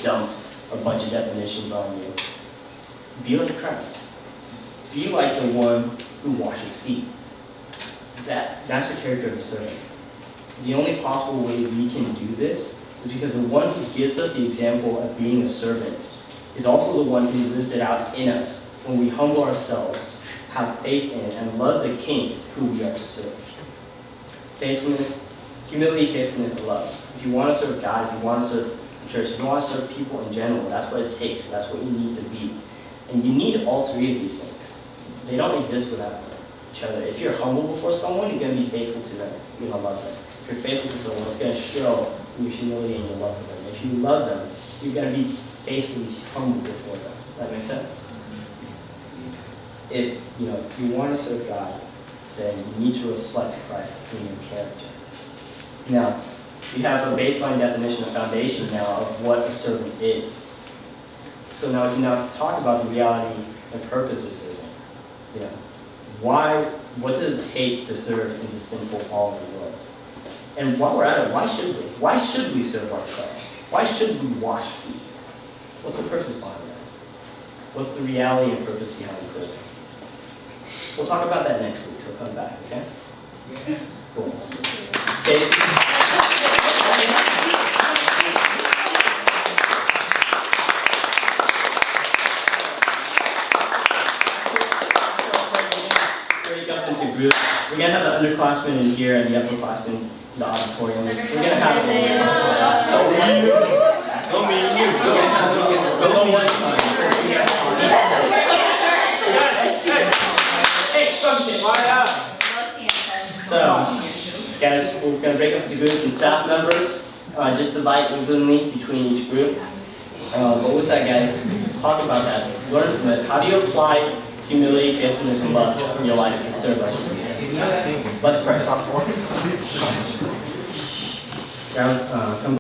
dumped a bunch of definitions on you. Be like Christ. Be like the one who washes feet. That's the character of a servant. The only possible way we can do this is because the one who gives us the example of being a servant is also the one who lives it out in us when we humble ourselves, have faith in, and love the King who we are to serve. Faithfulness, humility, faithfulness, and love. If you want to serve God, if you want to serve the church, if you want to serve people in general, that's what it takes. That's what you need to be. And you need all three of these things. They don't exist without each other. If you're humble before someone, you're going to be faithful to them. You're going to love them. If you're faithful to someone, it's going to show your humility and your love for them. If you love them, you're going to be faithfully humble before them. That makes sense? If you want to serve God, then you need to reflect Christ in your character. Now, we have a baseline definition, a foundation now of what a servant is. So now we can talk about the reality and purpose of serving. What does it take to serve in this sinful, fallen world? And while we're at it, why should we? Why should we serve like Christ? Why should we wash feet? What's the purpose behind that? What's the reality and purpose behind serving? We'll talk about that next week, so come back, okay? Cool. Okay. Group. We're going to have the underclassmen in here and the upperclassmen in the auditorium. We're going to have So, guys, we're going to break up the groups and staff members. Just divide evenly between each group. What was that, guys? Talk about that. Learn from it. How do you apply humility, faithfulness, and love in your life to serve others? Let's pray. Come